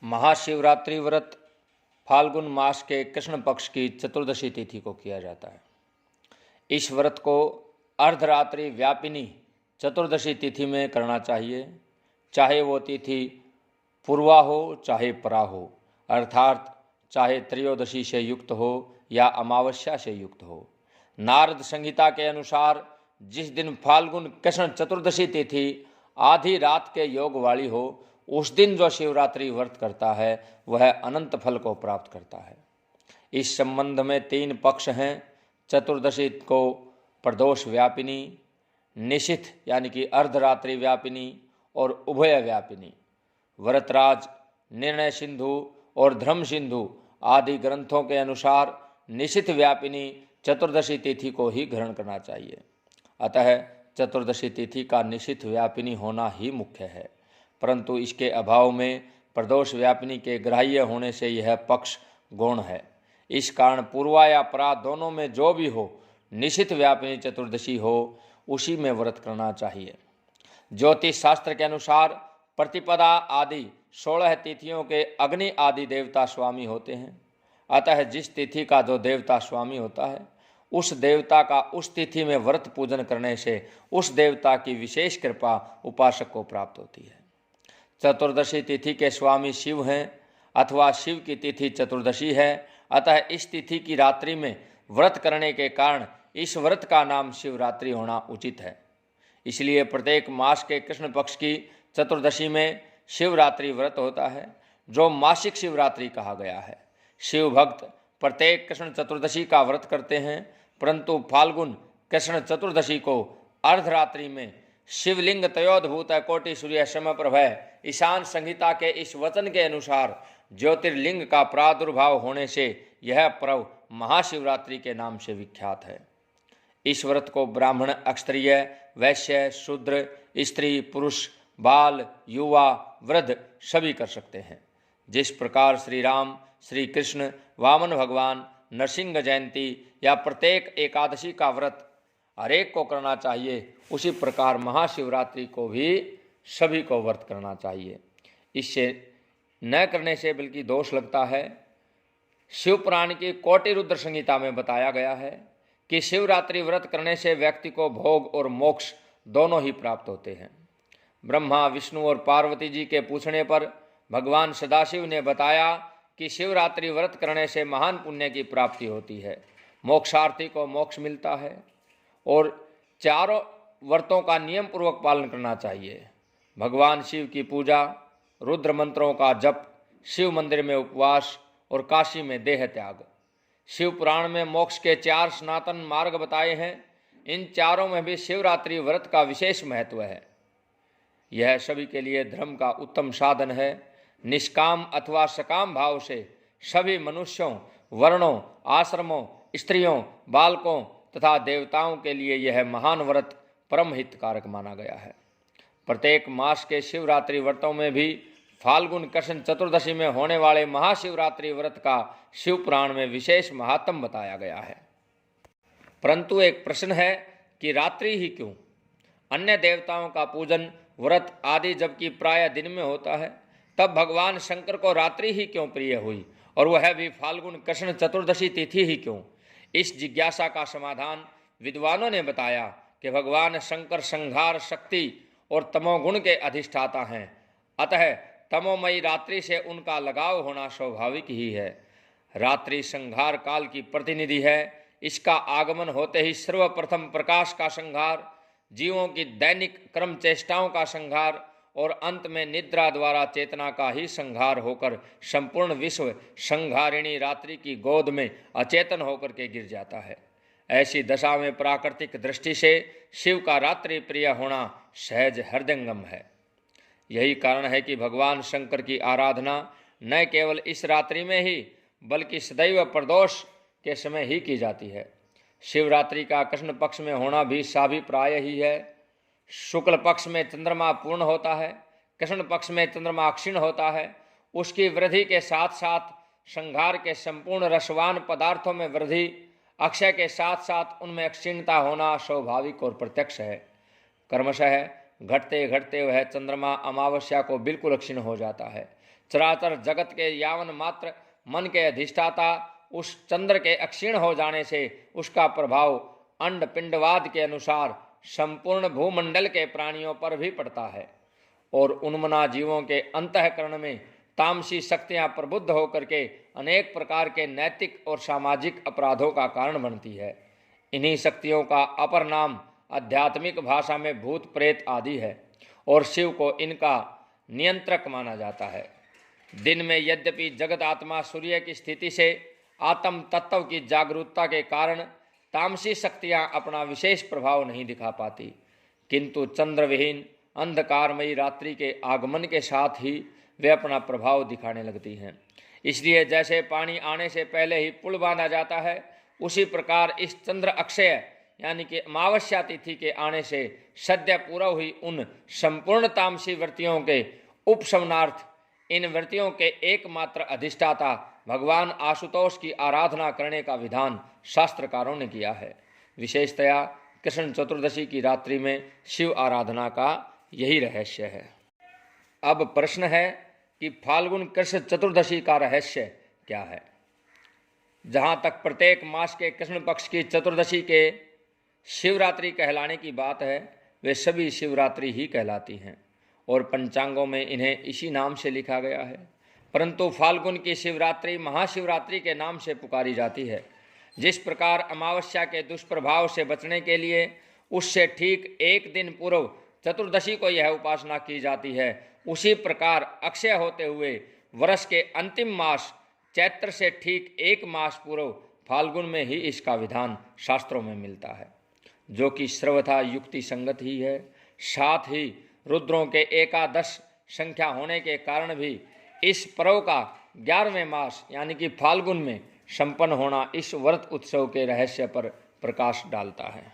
महाशिवरात्रि व्रत फाल्गुन मास के कृष्ण पक्ष की चतुर्दशी तिथि को किया जाता है। इस व्रत को अर्धरात्रि व्यापिनी चतुर्दशी तिथि में करना चाहिए, चाहे वो तिथि पूर्वा हो चाहे परा हो, अर्थात चाहे त्रयोदशी से युक्त हो या अमावस्या से युक्त हो। नारद संहिता के अनुसार जिस दिन फाल्गुन कृष्ण चतुर्दशी तिथि आधी रात के योग वाली हो, उस दिन जो शिवरात्रि व्रत करता है वह अनंत फल को प्राप्त करता है। इस संबंध में 3 पक्ष हैं। चतुर्दशी को प्रदोष व्यापिनी, निशिथ यानी कि अर्धरात्रि व्यापिनी और उभय व्यापिनी। व्रतराज, निर्णय सिंधु और धर्म सिंधु आदि ग्रंथों के अनुसार निशिथ व्यापिनी चतुर्दशी तिथि को ही ग्रहण करना चाहिए। अतः चतुर्दशी तिथि का निशिथ व्यापिनी होना ही मुख्य है, परंतु इसके अभाव में प्रदोष व्यापिनी के ग्राह्य होने से यह पक्ष गौण है। इस कारण पूर्वा या परा दोनों में जो भी हो, निशिथ व्यापिनी चतुर्दशी हो उसी में व्रत करना चाहिए। ज्योतिष शास्त्र के अनुसार प्रतिपदा आदि 16 तिथियों के अग्नि आदि देवता स्वामी होते हैं। अतः जिस तिथि का जो देवता स्वामी होता है, उस देवता का उस तिथि में व्रत पूजन करने से उस देवता की विशेष कृपा उपासक को प्राप्त होती है। चतुर्दशी तिथि के स्वामी शिव हैं अथवा शिव की तिथि चतुर्दशी है। अतः इस तिथि की रात्रि में व्रत करने के कारण इस व्रत का नाम शिवरात्रि होना उचित है। इसलिए प्रत्येक मास के कृष्ण पक्ष की चतुर्दशी में शिवरात्रि व्रत होता है, जो मासिक शिवरात्रि कहा गया है। शिव भक्त प्रत्येक कृष्ण चतुर्दशी का व्रत करते हैं, परंतु फाल्गुन कृष्ण चतुर्दशी को अर्धरात्रि में शिवलिंग तयोद्भूत कोटि सूर्य समप्रभ ईशान संहिता के इस वचन के अनुसार ज्योतिर्लिंग का प्रादुर्भाव होने से यह पर्व महाशिवरात्रि के नाम से विख्यात है। इस व्रत को ब्राह्मण, क्षत्रिय, वैश्य, शूद्र, स्त्री, पुरुष, बाल, युवा, वृद्ध सभी कर सकते हैं। जिस प्रकार श्री राम, श्री कृष्ण, वामन भगवान, नरसिंह जयंती या प्रत्येक एकादशी का व्रत हरेक को करना चाहिए, उसी प्रकार महाशिवरात्रि को भी सभी को व्रत करना चाहिए। इससे न करने से बल्कि दोष लगता है। शिव पुराण की कोटि रुद्र संहिता में बताया गया है कि शिवरात्रि व्रत करने से व्यक्ति को भोग और मोक्ष दोनों ही प्राप्त होते हैं। ब्रह्मा, विष्णु और पार्वती जी के पूछने पर भगवान सदाशिव ने बताया कि शिवरात्रि व्रत करने से महान पुण्य की प्राप्ति होती है, मोक्षार्थी को मोक्ष मिलता है और चारों व्रतों का नियम पूर्वक पालन करना चाहिए। भगवान शिव की पूजा, रुद्र मंत्रों का जप, शिव मंदिर में उपवास और काशी में देह त्याग। शिव पुराण में मोक्ष के 4 सनातन मार्ग बताए हैं। इन चारों में भी शिवरात्रि व्रत का विशेष महत्व है। यह सभी के लिए धर्म का उत्तम साधन है। निष्काम अथवा सकाम भाव से सभी मनुष्यों, वर्णों, आश्रमों, स्त्रियों, बालकों तथा देवताओं के लिए यह महान व्रत परम हितकारक माना गया है। प्रत्येक मास के शिवरात्रि व्रतों में भी फाल्गुन कृष्ण चतुर्दशी में होने वाले महाशिवरात्रि व्रत का शिव पुराण में विशेष महात्म बताया गया है। परंतु एक प्रश्न है कि रात्रि ही क्यों? अन्य देवताओं का पूजन, व्रत आदि जबकि प्रायः दिन में होता है, तब भगवान शंकर को रात्रि ही क्यों प्रिय हुई और वह भी फाल्गुन कृष्ण चतुर्दशी तिथि ही क्यों? इस जिज्ञासा का समाधान विद्वानों ने बताया कि भगवान शंकर संहार शक्ति और तमोगुण के अधिष्ठाता हैं। अतः तमोमयी रात्रि से उनका लगाव होना स्वाभाविक ही है। रात्रि संहार काल की प्रतिनिधि है। इसका आगमन होते ही सर्वप्रथम प्रकाश का संहार, जीवों की दैनिक कर्म चेष्टाओं का संहार और अंत में निद्रा द्वारा चेतना का ही संहार होकर संपूर्ण विश्व संहारिणी रात्रि की गोद में अचेतन होकर के गिर जाता है। ऐसी दशा में प्राकृतिक दृष्टि से शिव का रात्रि प्रिय होना सहज हृदयंगम है। यही कारण है कि भगवान शंकर की आराधना न केवल इस रात्रि में ही बल्कि सदैव प्रदोष के समय ही की जाती है। शिवरात्रि का कृष्ण पक्ष में होना भी साभिप्राय ही है। शुक्ल पक्ष में चंद्रमा पूर्ण होता है, कृष्ण पक्ष में चंद्रमा क्षीण होता है। उसकी वृद्धि के साथ साथ संहार के संपूर्ण रसवान पदार्थों में वृद्धि, अक्षय के साथ साथ उनमें क्षीणता होना स्वाभाविक और प्रत्यक्ष है। क्रमशः घटते घटते वह चंद्रमा अमावस्या को बिल्कुल क्षीण हो जाता है। चराचर जगत के यावन मात्र मन के अधिष्ठाता उस चंद्र के अक्षीण हो जाने से उसका प्रभाव अंड पिंडवाद के अनुसार संपूर्ण भूमंडल के प्राणियों पर भी पड़ता है और उन्मना जीवों के अंतःकरण में तामसी शक्तियां प्रबुद्ध होकर के अनेक प्रकार के नैतिक और सामाजिक अपराधों का कारण बनती है। इन्हीं शक्तियों का अपर नाम आध्यात्मिक भाषा में भूत प्रेत आदि है और शिव को इनका नियंत्रक माना जाता है। दिन में यद्यपि जगत आत्मा सूर्य की स्थिति से आत्म तत्व की जागरूकता के कारण तामसी शक्तियां अपना विशेष प्रभाव नहीं दिखा पाती, किंतु चंद्रविहीन अंधकारमयी रात्रि के आगमन के साथ ही वे अपना प्रभाव दिखाने लगती हैं। इसलिए जैसे पानी आने से पहले ही पुल बांधा जाता है, उसी प्रकार इस चंद्र अक्षय यानी कि अमावस्या तिथि के आने से सद्य पूरा हुई उन संपूर्ण तामसी वृत्तियों के उपशमनार्थ इन वृत्तियों के एकमात्र अधिष्ठाता भगवान आशुतोष की आराधना करने का विधान शास्त्रकारों ने किया है। विशेषतया कृष्ण चतुर्दशी की रात्रि में शिव आराधना का यही रहस्य है। अब प्रश्न है कि फाल्गुन कृष्ण चतुर्दशी का रहस्य क्या है। जहाँ तक प्रत्येक मास के कृष्ण पक्ष की चतुर्दशी के शिवरात्रि कहलाने की बात है, वे सभी शिवरात्रि ही कहलाती हैं और पंचांगों में इन्हें इसी नाम से लिखा गया है। परंतु फाल्गुन की शिवरात्रि महाशिवरात्रि के नाम से पुकारी जाती है। जिस प्रकार अमावस्या के दुष्प्रभाव से बचने के लिए उससे ठीक एक दिन पूर्व चतुर्दशी को यह उपासना की जाती है, उसी प्रकार अक्षय होते हुए वर्ष के अंतिम मास चैत्र से ठीक एक मास पूर्व फाल्गुन में ही इसका विधान शास्त्रों में मिलता है, जो कि सर्वथा युक्ति संगत ही है। साथ ही रुद्रों के एकादश संख्या होने के कारण भी इस पर्व का 11वें मास यानी कि फाल्गुन में संपन्न होना इस व्रत उत्सव के रहस्य पर प्रकाश डालता है।